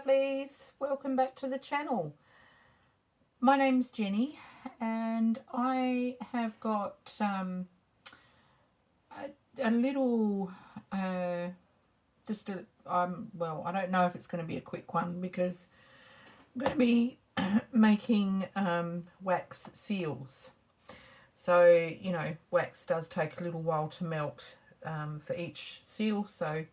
lovelies, welcome back to the channel. My name's Jenny and I have got a little well, I don't know if it's going to be a quick one because I'm going to be making wax seals. So, you know, wax does take a little while to melt for each seal, so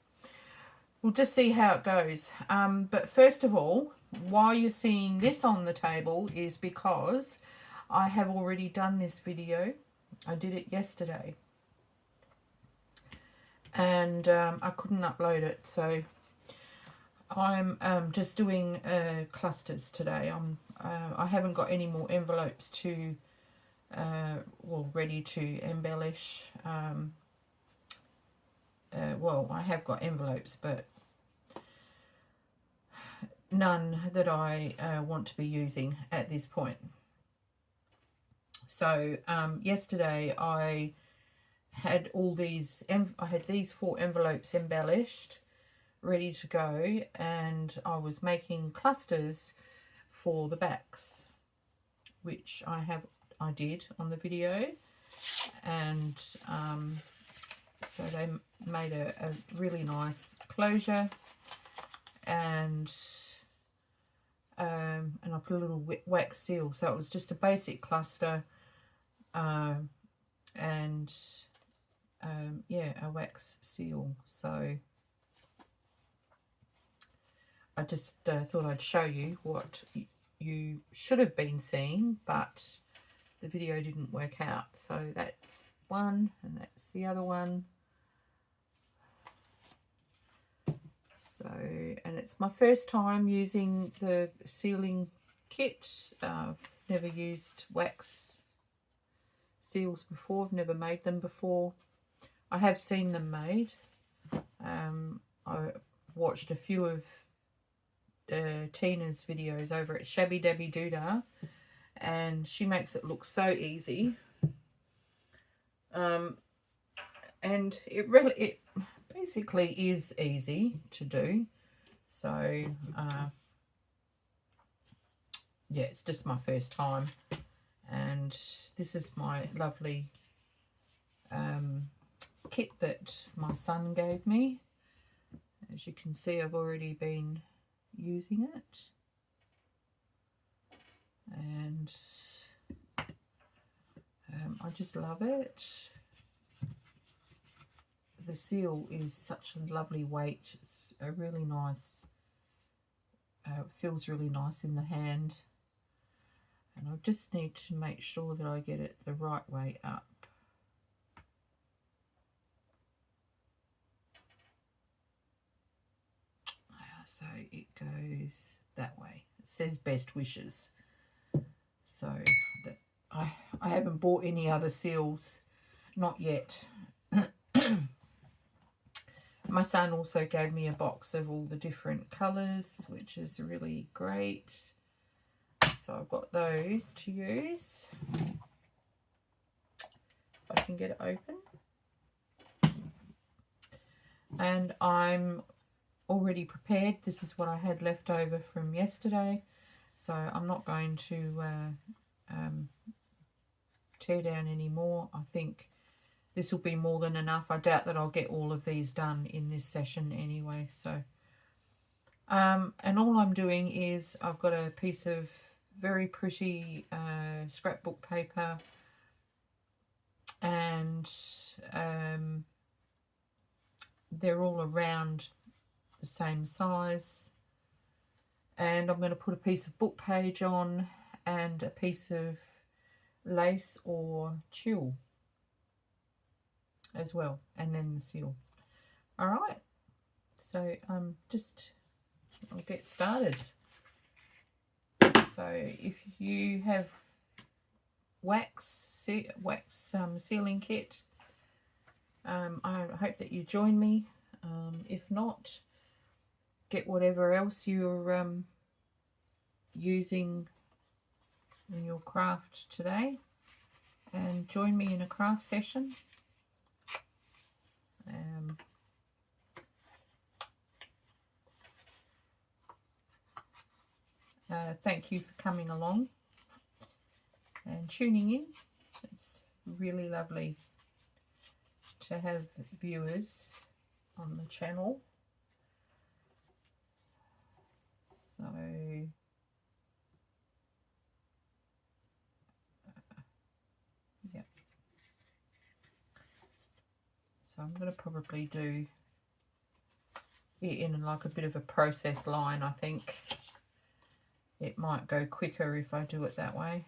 we'll just see how it goes. But first of all, why you're seeing this on the table is because I have already done this video. I did it yesterday. And I couldn't upload it, so I'm just doing clusters today. I haven't got any more envelopes to, ready to embellish. Well, I have got envelopes, but none that I want to be using at this point. So yesterday I had all these, I had these 4 envelopes embellished, ready to go, and I was making clusters for the backs, which I did on the video, and so they made a really nice closure, and I put a little wax seal, so it was just a basic cluster, and yeah, a wax seal. So I just thought I'd show you what you should have been seeing, but the video didn't work out. So that's one, and that's the other one. So, and it's my first time using the sealing kit. I've never used wax seals before. I've never made them before. I have seen them made. I watched a few of Tina's videos over at Shabby Dabby Doodah, and she makes it look so easy. And it basically is easy to do. So yeah, it's just my first time, and this is my lovely kit that my son gave me. As you can see, I've already been using it, and I just love it. The seal is such a lovely weight. It's a really nice, feels really nice in the hand, and I just need to make sure that I get it the right way up. So it goes that way. It says best wishes. So that I haven't bought any other seals, not yet. My son also gave me a box of all the different colours, which is really great. So I've got those to use. If I can get it open. And I'm already prepared. This is what I had left over from yesterday, so I'm not going to tear down any more. I think this will be more than enough. I doubt that I'll get all of these done in this session anyway. So and all I'm doing is I've got a piece of very pretty scrapbook paper, and they're all around the same size, and I'm going to put a piece of book page on and a piece of lace or tulle as well, and then the seal. All right, so I'll get started. So if you have wax sealing kit, I hope that you join me. If not, get whatever else you're using in your craft today, and join me in a craft session. thank you for coming along and tuning in. It's really lovely to have viewers on the channel. So yeah, so I'm going to probably do it in like a bit of a process line. I think it might go quicker if I do it that way.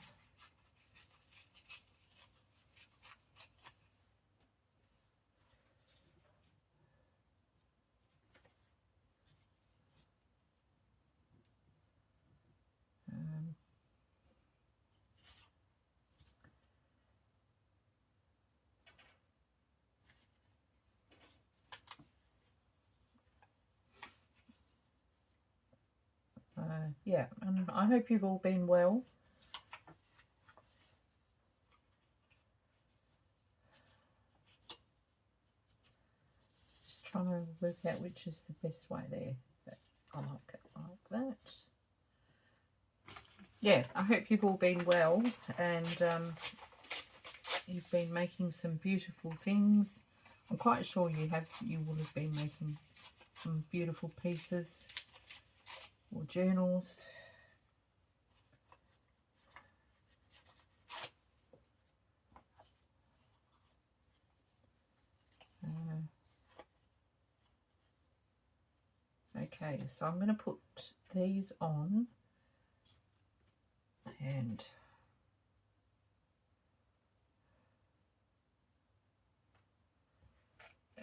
Yeah, and I hope you've all been well. Just trying to work out which is the best way there. But I like it like that. Yeah, I hope you've all been well and you've been making some beautiful things. I'm quite sure you will have been making some beautiful pieces or journals. Okay, so I'm going to put these on and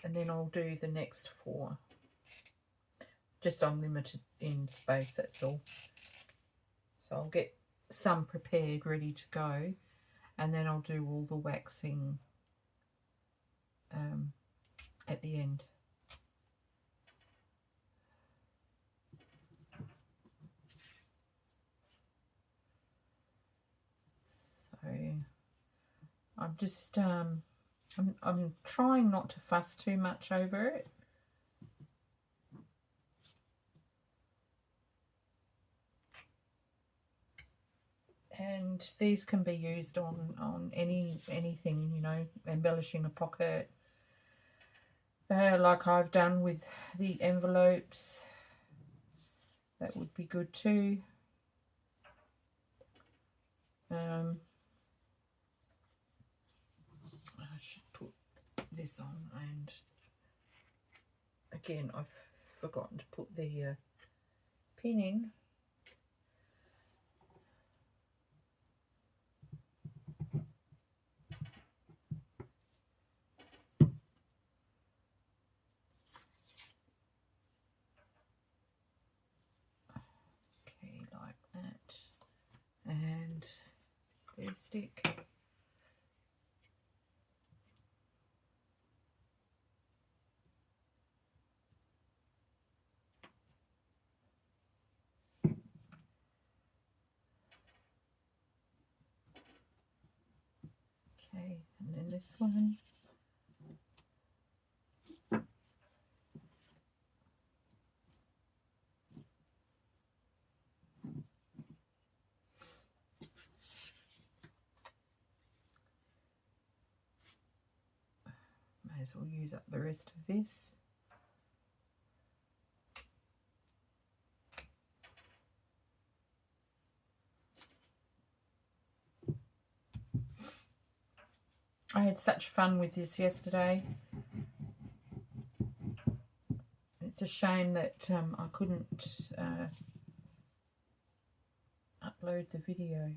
then I'll do the next 4. Just I'm limited in space, that's all. So I'll get some prepared, ready to go, and then I'll do all the waxing at the end. So I'm just I'm trying not to fuss too much over it. And these can be used on anything, you know, embellishing a pocket, like I've done with the envelopes. That would be good too. I should put this on, and again I've forgotten to put the pin in. Okay, like that, and glue stick. Okay, and then this one. May as well use up the rest of this. I had such fun with this yesterday. It's a shame that I couldn't upload the video.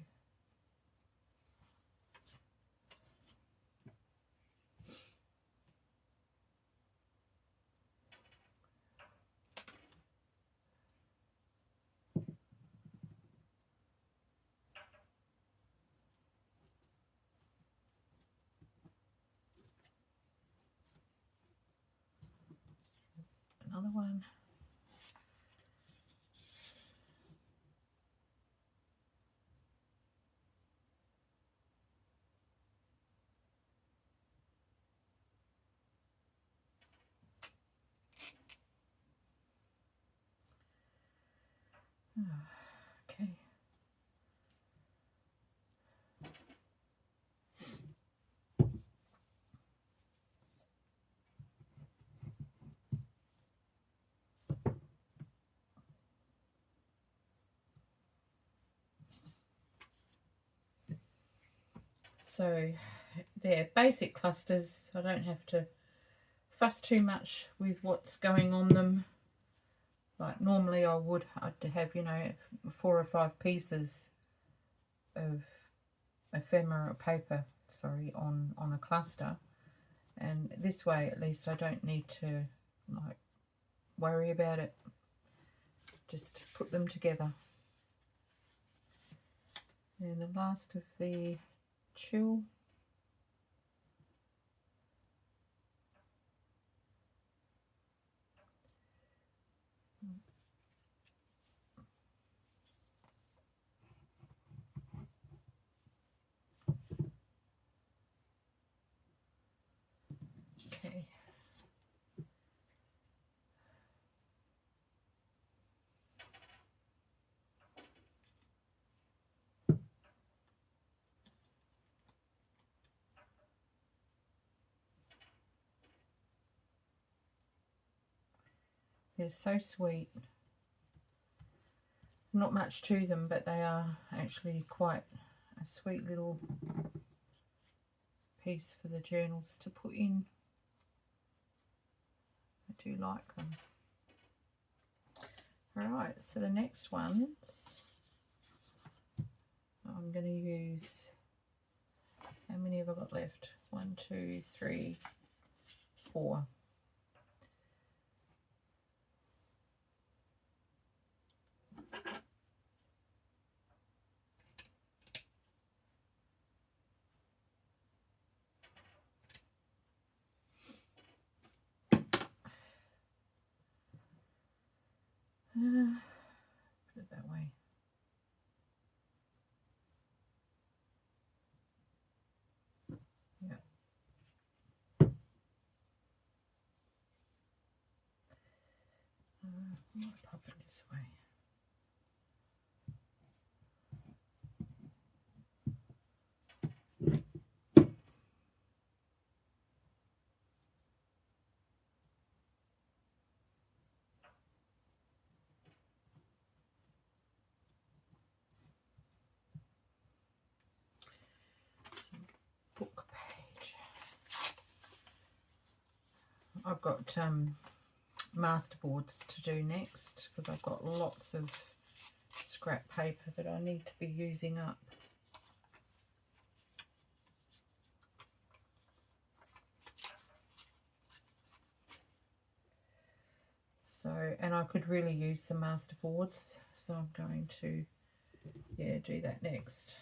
Another one. Okay. So they're basic clusters. I don't have to fuss too much with what's going on them. Like normally I'd have, you know, 4 or 5 pieces of ephemera paper, sorry, on a cluster. And this way at least I don't need to like worry about it. Just put them together. And the last of the chill. Okay. They're so sweet. Not much to them, but they are actually quite a sweet little piece for the journals to put in. I do like them. Alright, so the next ones I'm going to use, how many have I got left? 1, 2, 3, 4. Put it that way. Yeah. I might pop it this way. Some book page. I've got masterboards to do next because I've got lots of scrap paper that I need to be using up. So, and I could really use the masterboards, so I'm going to, yeah, do that next.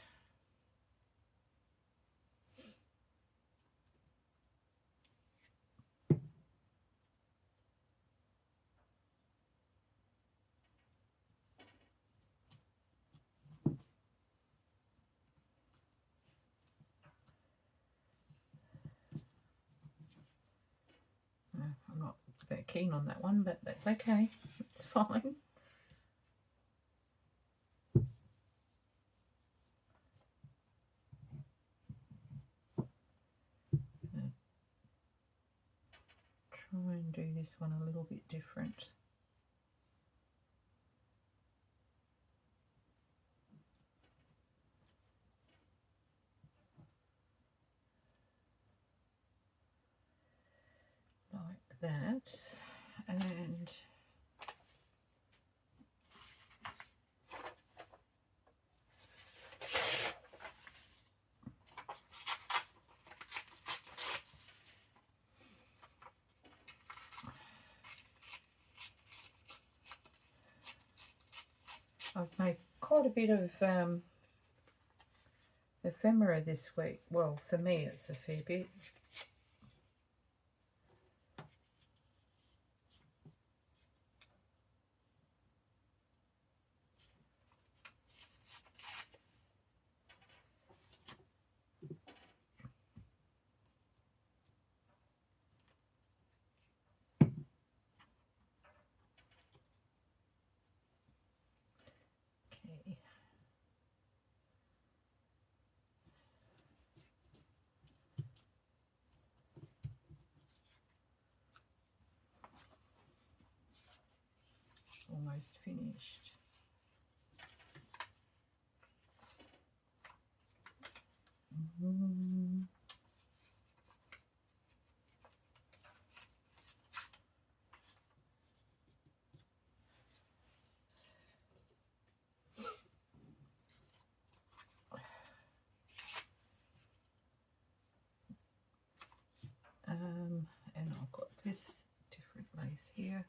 I'm not very keen on that one, but that's okay. It's fine. Try and do this one a little bit different. Like that. And I've made quite a bit of ephemera this week. Well, for me it's a fair bit. Okay. Almost finished. this different lace here.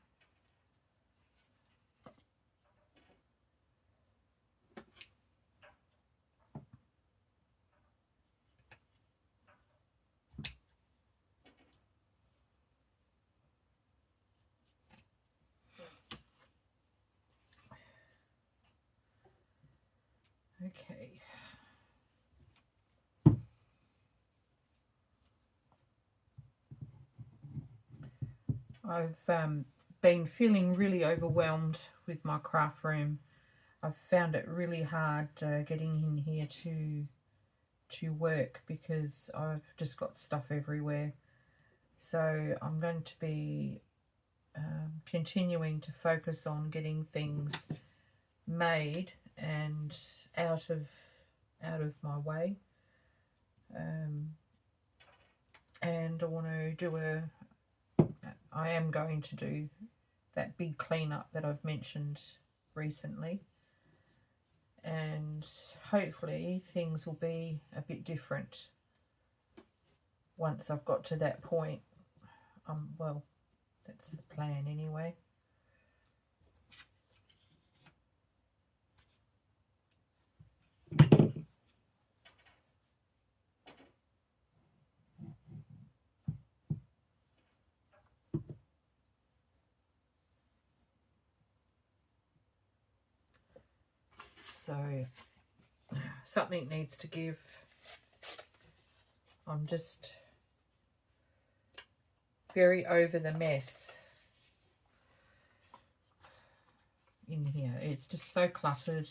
Okay. I've been feeling really overwhelmed with my craft room. I've found it really hard getting in here to work because I've just got stuff everywhere. So I'm going to be continuing to focus on getting things made and out of my way. And I am going to do that big cleanup that I've mentioned recently, and hopefully things will be a bit different once I've got to that point. Well, that's the plan anyway. So something needs to give. I'm just very over the mess in here. It's just so cluttered,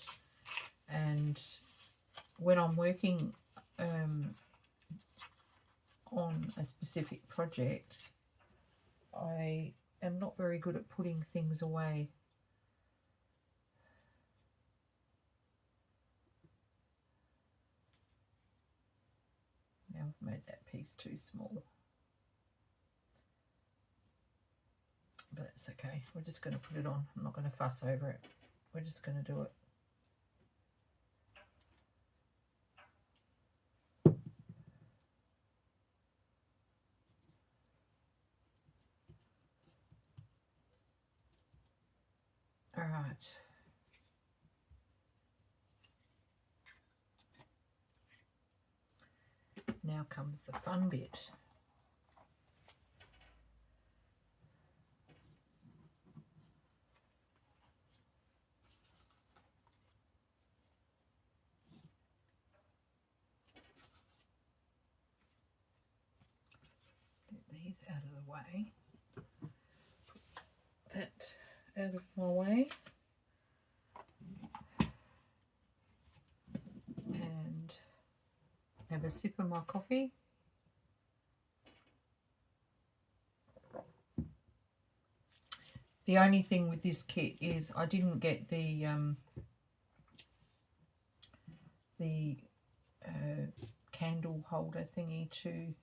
and when I'm working on a specific project, I am not very good at putting things away. Now I've made that piece too small, but that's okay. We're just going to put it on. I'm not going to fuss over it. We're just going to do it. All right. Now comes the fun bit. Get these out of the way. Put that out of my way. And have a sip of my coffee. The only thing with this kit is I didn't get the candle holder thingy to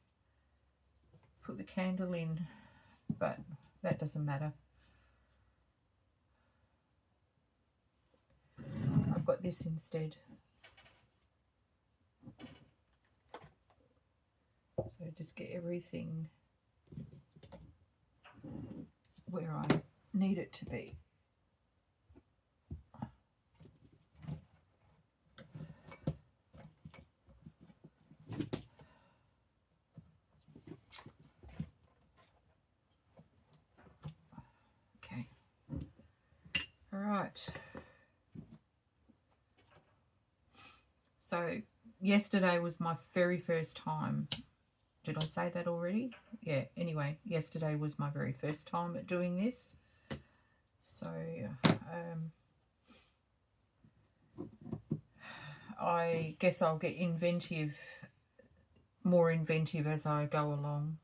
put the candle in, but that doesn't matter. I've got this instead. So just get everything where I need it to be. Okay. All right. So yesterday was my very first time. Did I say that already? Yeah, anyway, yesterday was my very first time at doing this. So I guess I'll get more inventive as I go along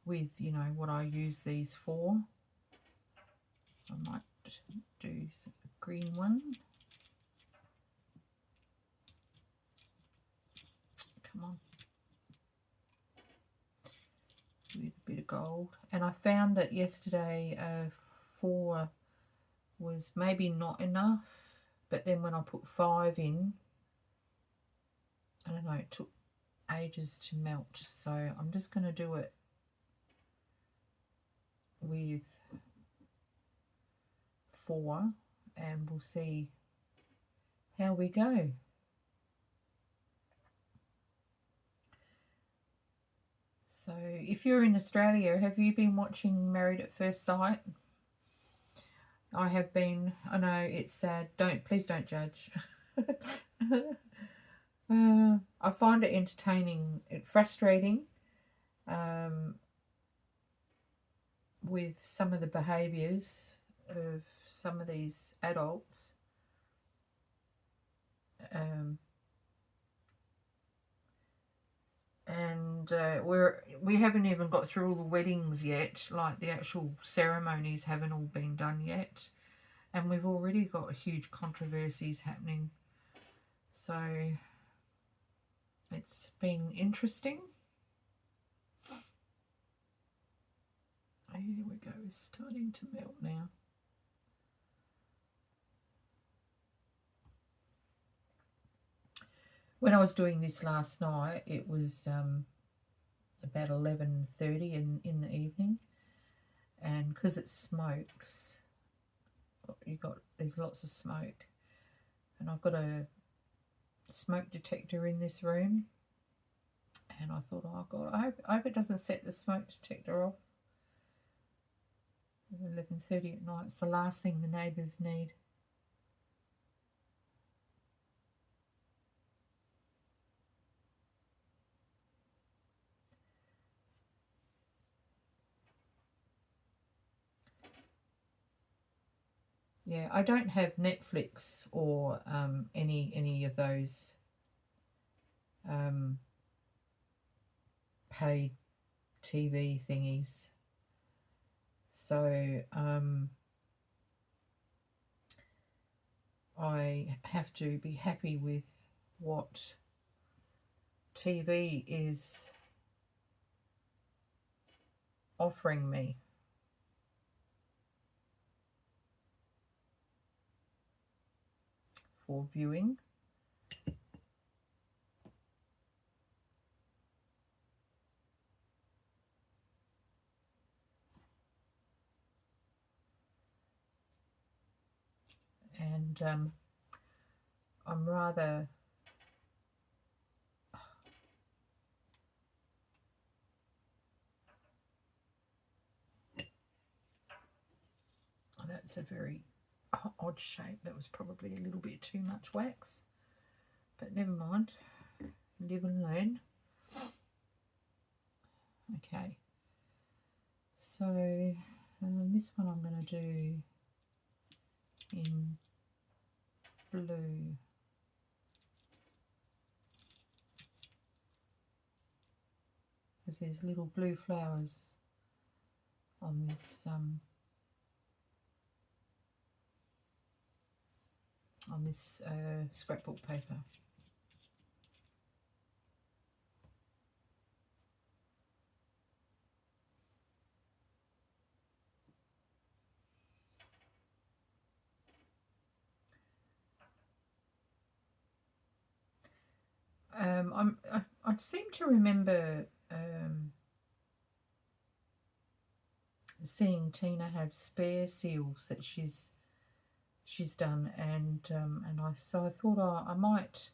with, you know, what I use these for. I might do some green one. Come on. With a bit of gold. And I found that yesterday 4 was maybe not enough, but then when I put 5 in, I don't know, it took ages to melt. So I'm just going to do it with 4 and we'll see how we go. So if you're in Australia, have you been watching Married at First Sight? I have been. I know it's sad. Please don't judge. I find it entertaining, frustrating with some of the behaviours of some of these adults. And we haven't even got through all the weddings yet, like the actual ceremonies haven't all been done yet, and we've already got huge controversies happening. So it's been interesting. Oh, here we go, it's starting to melt now. When I was doing this last night, it was about 11:30 in the evening, and because it smokes, there's lots of smoke, and I've got a smoke detector in this room, and I thought, oh God, I hope it doesn't set the smoke detector off. 11:30 at night, it's the last thing the neighbours need. Yeah, I don't have Netflix or any of those paid TV thingies. So I have to be happy with what TV is offering me. For viewing. And I'm rather that's a very odd shape. That was probably a little bit too much wax, but never mind, live and learn. Okay, so this one I'm going to do in blue. Because there's little blue flowers on this scrapbook paper. I seem to remember seeing Tina have spare seals that she's done, and I thought, oh, I might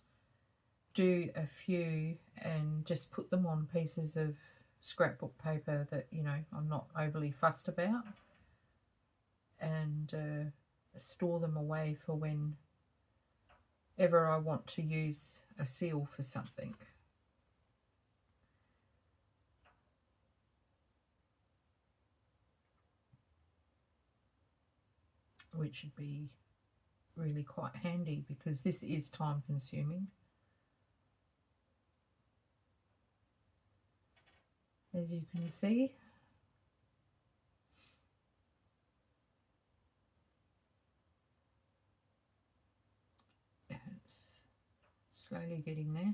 do a few and just put them on pieces of scrapbook paper that, you know, I'm not overly fussed about, and store them away for whenever I want to use a seal for something. Which would be really quite handy because this is time consuming. As you can see. It's slowly getting there.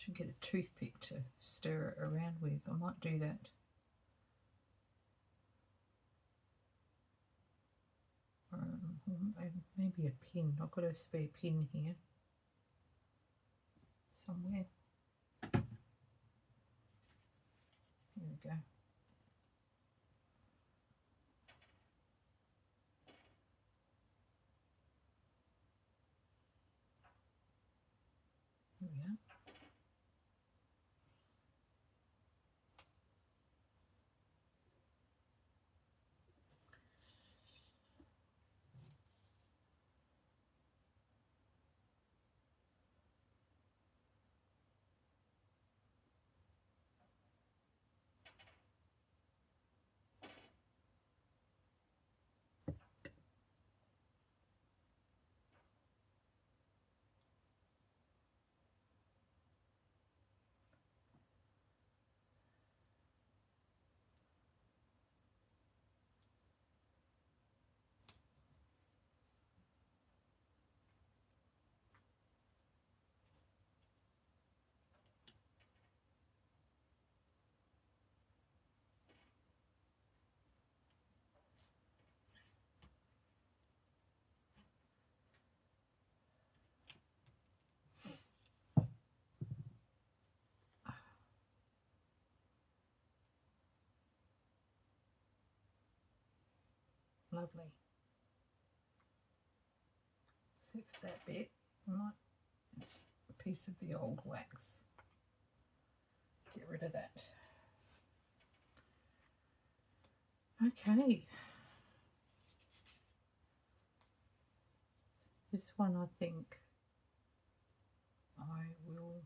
Should get a toothpick to stir it around with. I might do that. Maybe a pin. I've got a spare pin here somewhere. There we go. There we are. Lovely. Except for that bit, it's a piece of the old wax. Get rid of that. Okay. This one I think I will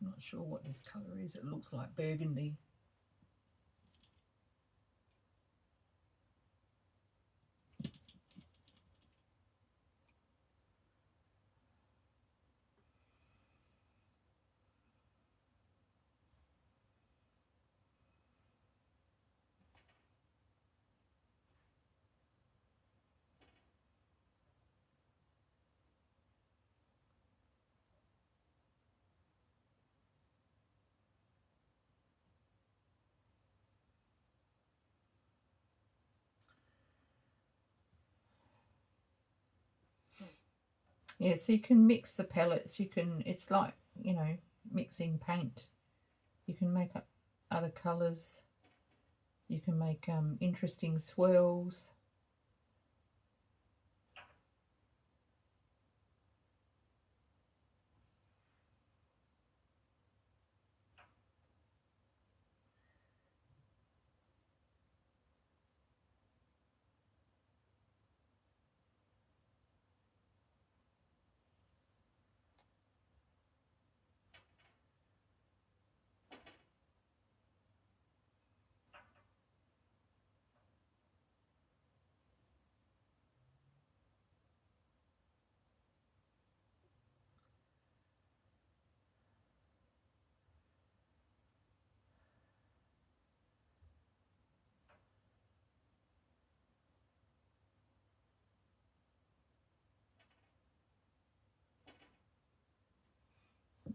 I'm not sure what this colour is. It looks like burgundy. Yeah, so you can mix the pellets. You can, it's like, you know, mixing paint. You can make up other colours. You can make interesting swirls.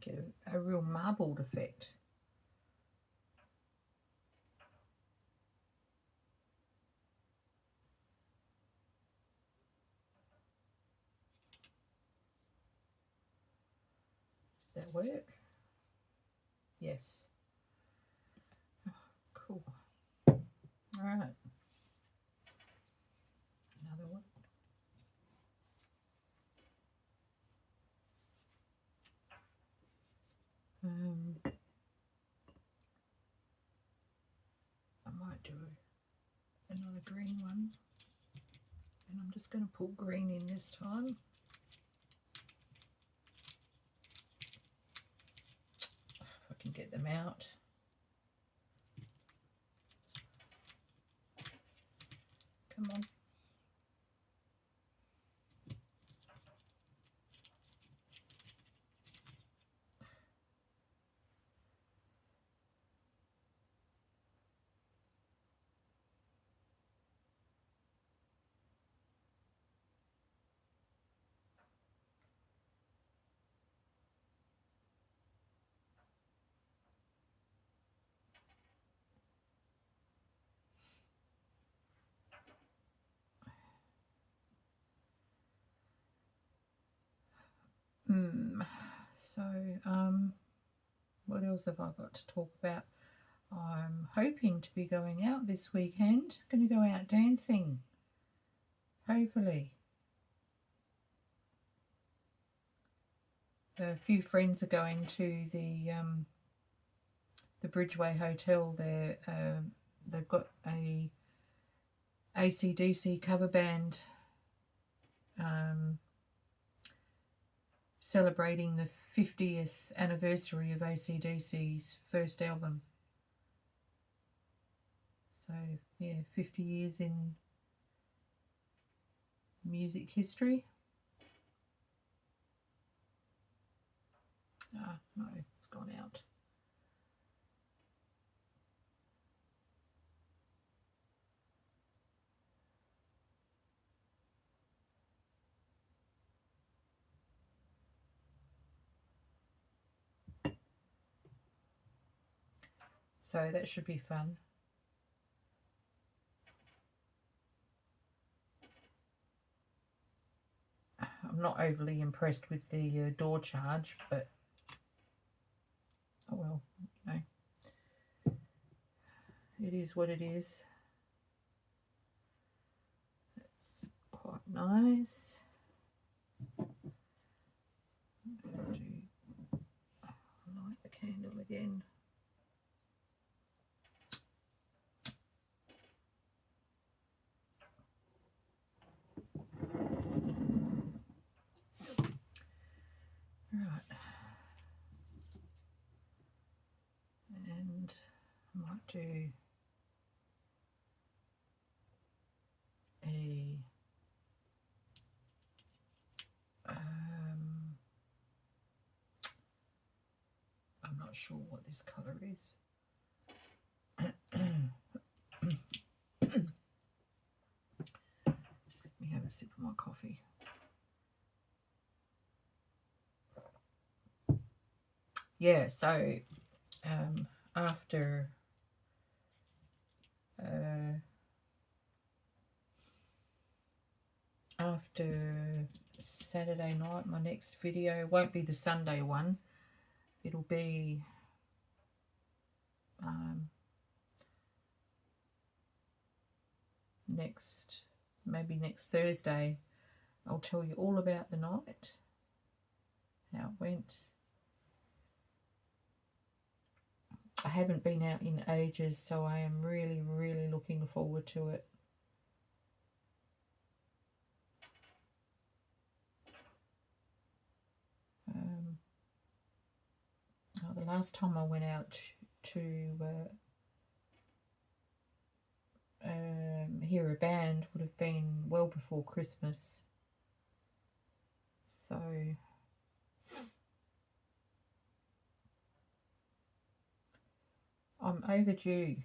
Get a real marbled effect. Does that work? Yes. Oh, cool. All right. Another one. I might do another green one, and I'm just going to pull green in this time. If I can get them out. Come on. So, what else have I got to talk about? I'm hoping to be going out this weekend. Going to go out dancing. Hopefully. A few friends are going to the Bridgeway Hotel there. They've got a AC/DC cover band celebrating the 50th anniversary of AC/DC's first album. So yeah, 50 years in music history. Ah, no, it's gone out. So that should be fun. I'm not overly impressed with the door charge, but oh well, you know, it is what it is. That's quite nice. Light the candle again. Right, and I might do a I'm not sure what this colour is. Just let me have a sip of my coffee. Yeah, so after Saturday night, my next video won't be the Sunday one. It'll be maybe next Thursday. I'll tell you all about the night, how it went. I haven't been out in ages, so I am really, really looking forward to it. The last time I went out to hear a band would have been well before Christmas. So I'm overdue.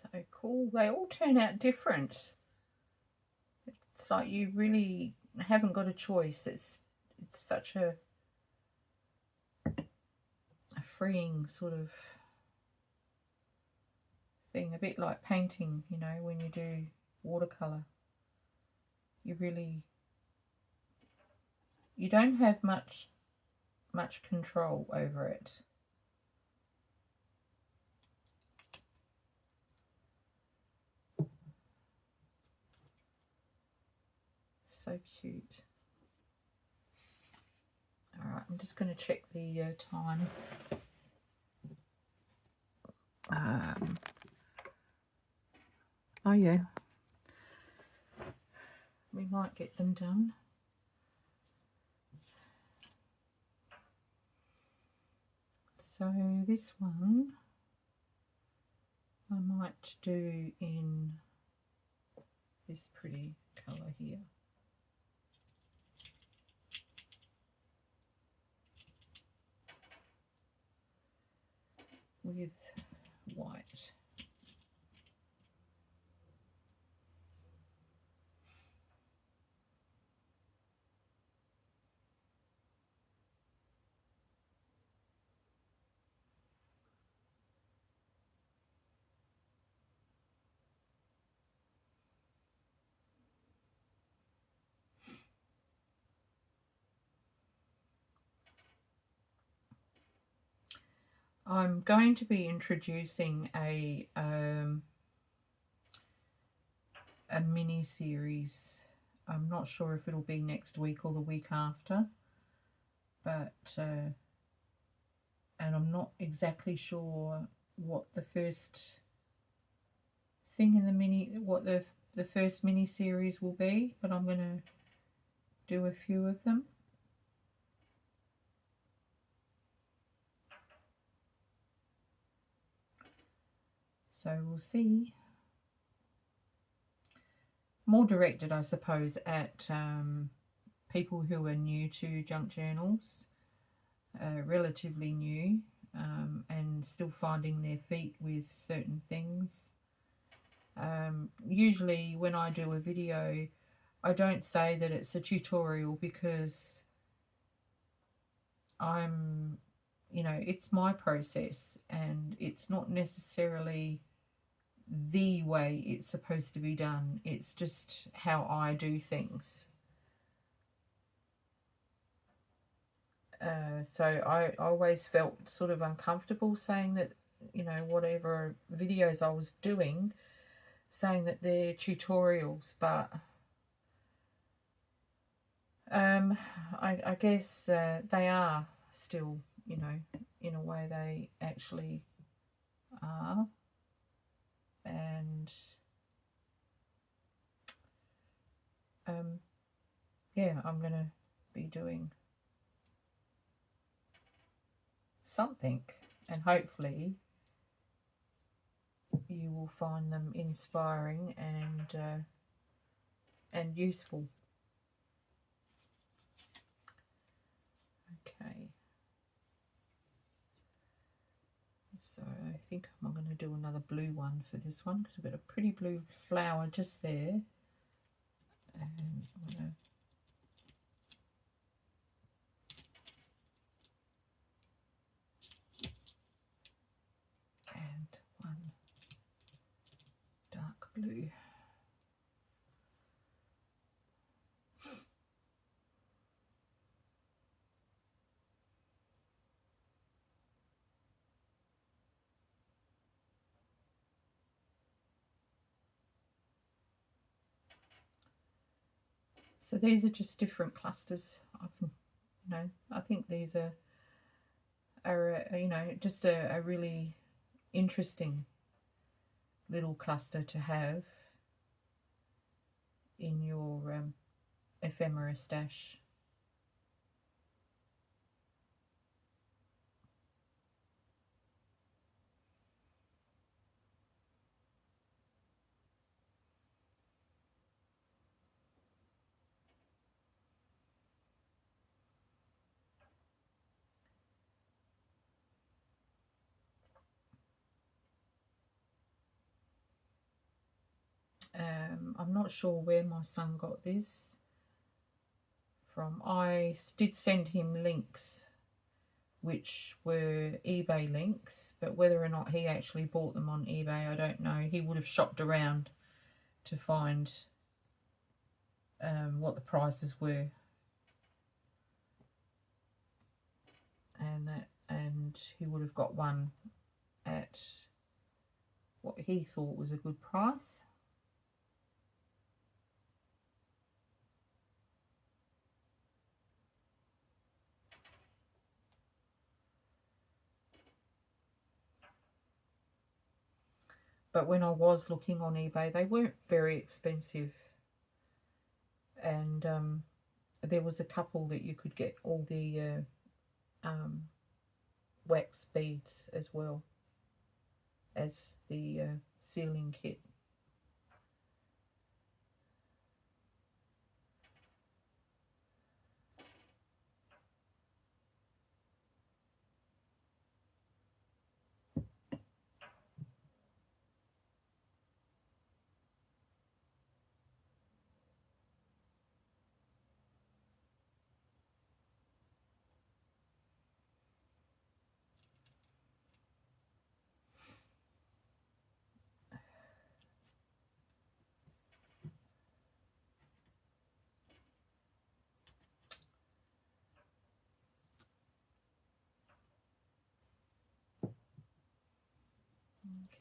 So cool. They all turn out different. It's like you really haven't got a choice. It's such a freeing sort of thing, a bit like painting, you know, when you do watercolor. You don't have much control over it. So cute. All right, I'm just going to check the time. Oh yeah, we might get them done. So this one I might do in this pretty colour here. With white. I'm going to be introducing a mini series. I'm not sure if it'll be next week or the week after, but and I'm not exactly sure what the first thing in the the first mini series will be, but I'm going to do a few of them. So we'll see. More directed, I suppose, at people who are new to junk journals, relatively new, and still finding their feet with certain things. Usually when I do a video, I don't say that it's a tutorial because it's my process and it's not necessarily the way it's supposed to be done. It's just how I do things. So I always felt sort of uncomfortable saying that, whatever videos I was doing, saying that they're tutorials, but I guess they are still, in a way they actually are. And yeah, I'm going to be doing something, and hopefully you will find them inspiring and useful. Okay, so I think I'm going to do another blue one for this one because we've got a pretty blue flower just there, and I'm going to one dark blue. So these are just different clusters. I think these are just a really interesting little cluster to have in your ephemera stash. I'm not sure where my son got this from. I did send him links which were eBay links, but whether or not he actually bought them on eBay, I don't know. He would have shopped around to find what the prices were, and he would have got one at what he thought was a good price. But when I was looking on eBay, they weren't very expensive, and there was a couple that you could get all the wax beads as well as the sealing kit.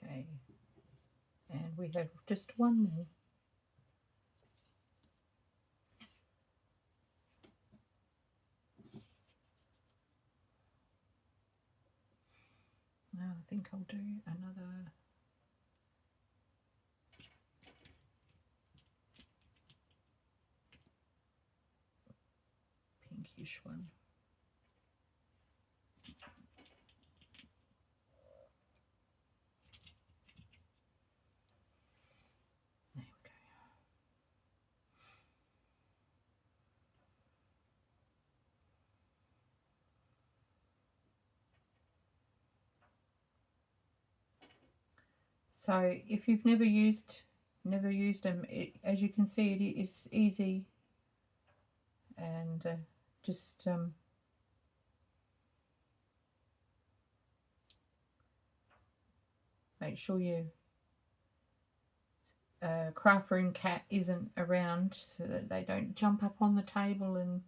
Okay, and we have just one more. Now I think I'll do another pinkish one. There we go. So if you've never used them, as you can see, it is easy, and just make sure you craft room cat isn't around, so that they don't jump up on the table and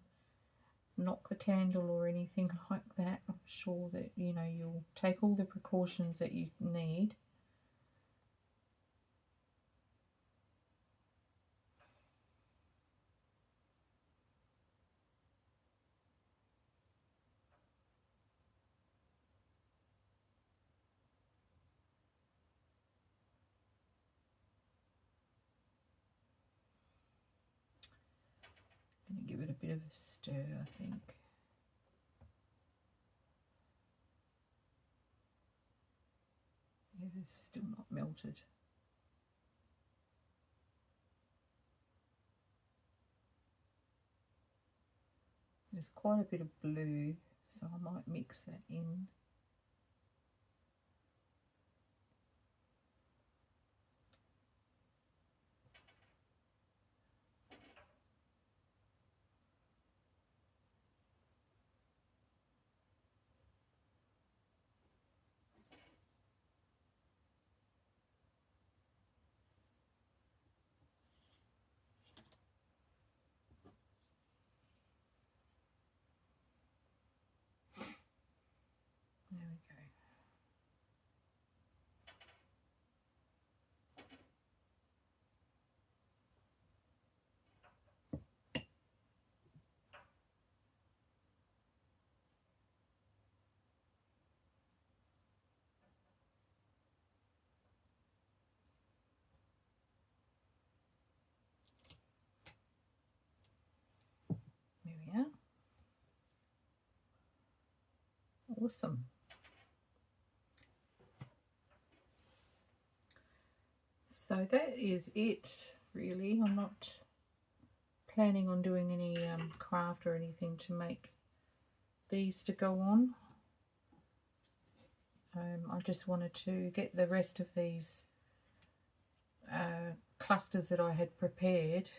knock the candle or anything like that. I'm sure that you'll take all the precautions that you need. Going to give it a bit of a stir, I think. It is still not melted. There's quite a bit of blue, so I might mix that in. There we go. There we are. Awesome. So that is it, really. I'm not planning on doing any craft or anything to make these to go on. I just wanted to get the rest of these clusters that I had prepared.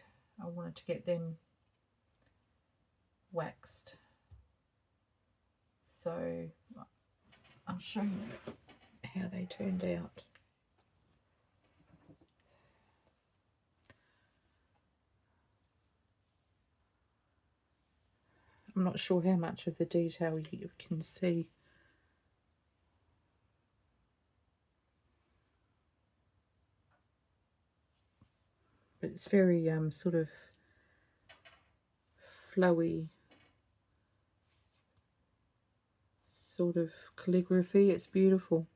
I wanted to get them waxed. So I'll show you how they turned out. I'm not sure how much of the detail you can see. But it's very sort of flowy sort of calligraphy. It's beautiful.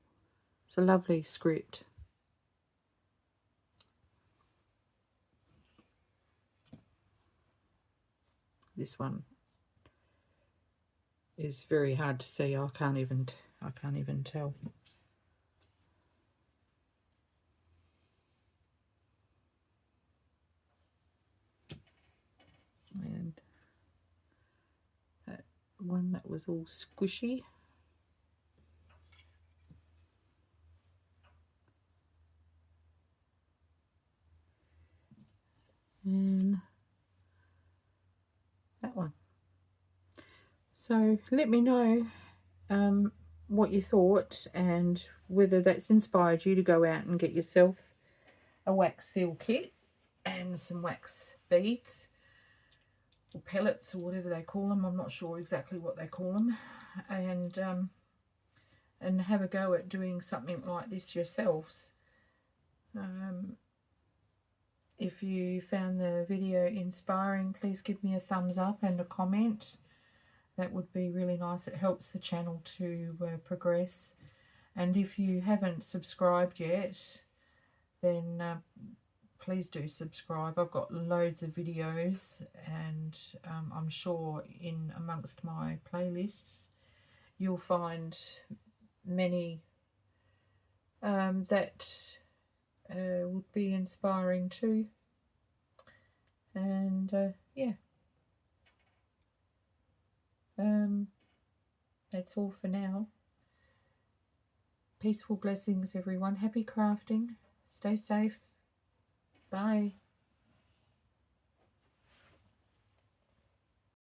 It's a lovely script. This one is very hard to see. I can't even tell. one that was all squishy. And that one. So let me know what you thought and whether that's inspired you to go out and get yourself a wax seal kit and some wax beads or pellets or whatever they call them. I'm not sure exactly what they call them, and have a go at doing something like this yourselves. If you found the video inspiring, please give me a thumbs up and a comment. That would be really nice. It helps the channel to progress. And if you haven't subscribed yet, then please do subscribe. I've got loads of videos, and I'm sure in amongst my playlists you'll find many that would be inspiring too. And yeah, that's all for now. Peaceful blessings, everyone. Happy crafting. Stay safe. Bye.